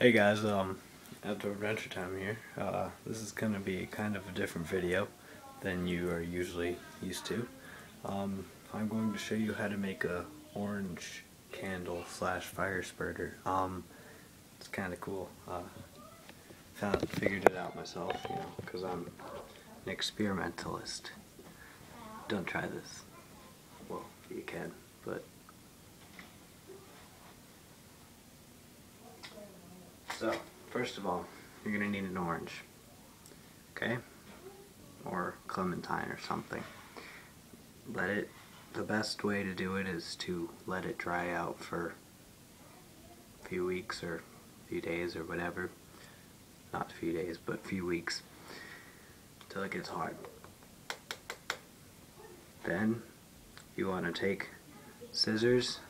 Hey guys, outdoor adventure time here. This is going to be kind of a different video than you are usually used to. I'm going to show you how to make a orange candle slash fire spurter. It's kind of cool. Figured it out myself, because I'm an experimentalist. Don't try this. Well, you can, but so, first of all, you're going to need an orange, okay? Or clementine or something. The best way to do it is to let it dry out for a few weeks or a few days or whatever. Not a few days, but a few weeks, until it gets hard. Then, you want to take scissors,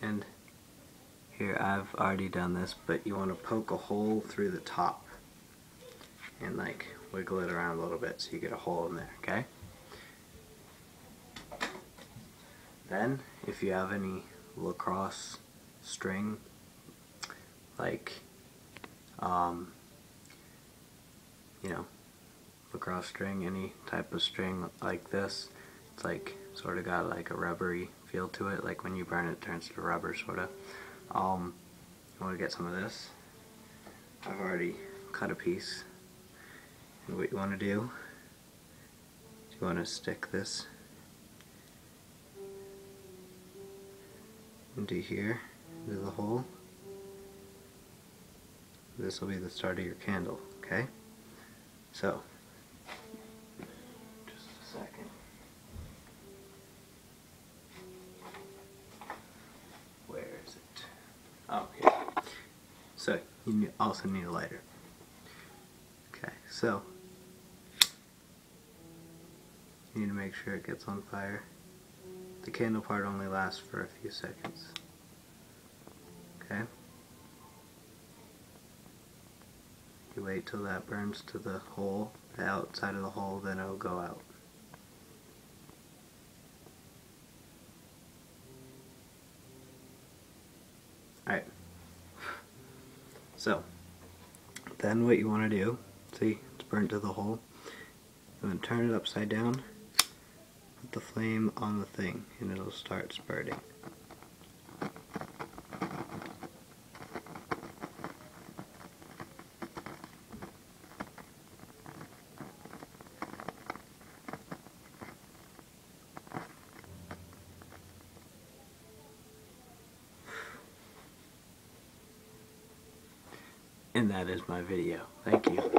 and here, I've already done this, but you want to poke a hole through the top and like wiggle it around a little bit so you get a hole in there, okay? Then, if you have any Lacrosse string, like, Lacrosse string, any type of string like this, it's like sort of got like a rubbery feel to it, like when you burn it turns to rubber, sort of. You want to get some of this. I've already cut a piece. And what you want to do is you want to stick this into here, into the hole. This will be the start of your candle, okay? So, just a second. Where is it? Oh, here. So, you also need a lighter. Okay, so you need to make sure it gets on fire. The candle part only lasts for a few seconds. Okay? You wait till that burns to the hole, the outside of the hole, then it'll go out. Alright. So, then what you want to do, see, it's burnt to the hole. You want to turn it upside down, put the flame on the thing, and it'll start spurting. And that is my video. Thank you.